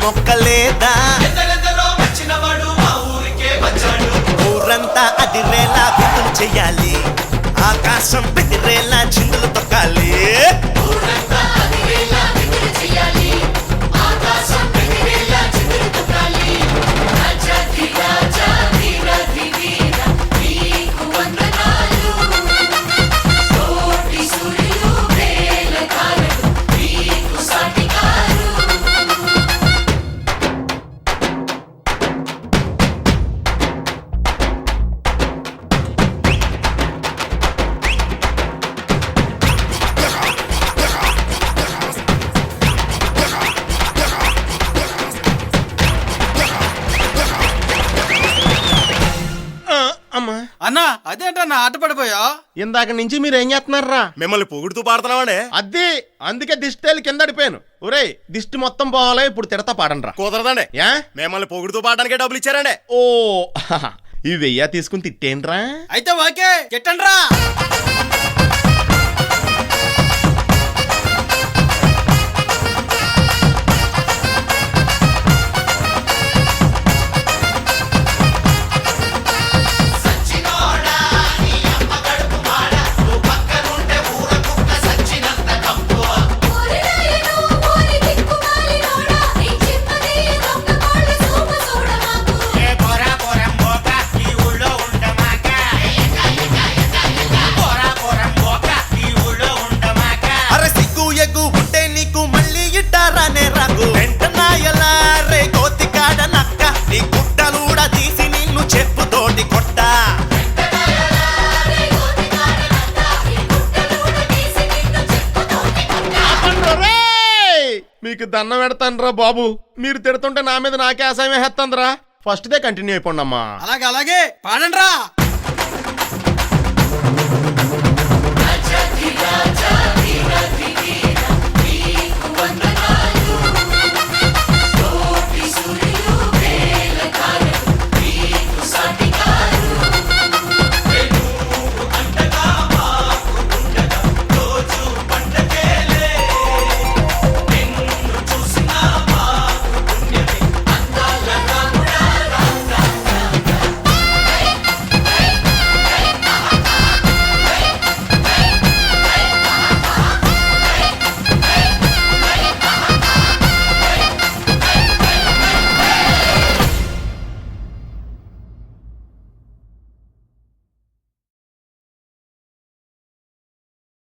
మొక్కలేదా ఊరంతా అదిరేలా విందులు చెయ్యాలి ఆకాశం బెదిరేలా చిందులు తొక్కాలి అన్నా అదేంటన్నా ఆట పడిపోయా? ఇందాక నుంచి మీరు ఏం చేస్తున్నారా? మిమ్మల్ని పొగుడుతూ పాడుతున్నామండి. అదే అందుకే దిష్టి కింద అడిపోయాను. ఒరే దిష్టి మొత్తం పోవాలి, ఇప్పుడు తిడతా పాడండ్రా. కుదరదండి. యా మిమ్మల్ని పొగుడుతూ పాడడానికే డబ్బులు ఇచ్చారండి. ఓ ఈ 1000 తీసుకుని తిట్టేంట్రా? అయితే ఓకే తిట్టండ్రా. మీకు దండం పెడతానురా బాబు, మీరు తిడుతుంటే నా మీద నాకే అసహ్యం వేస్తుందిరా. ఫస్ట్ దే కంటిన్యూ అయిపోండి అమ్మా. అలాగే అలాగే పాడండ్రా.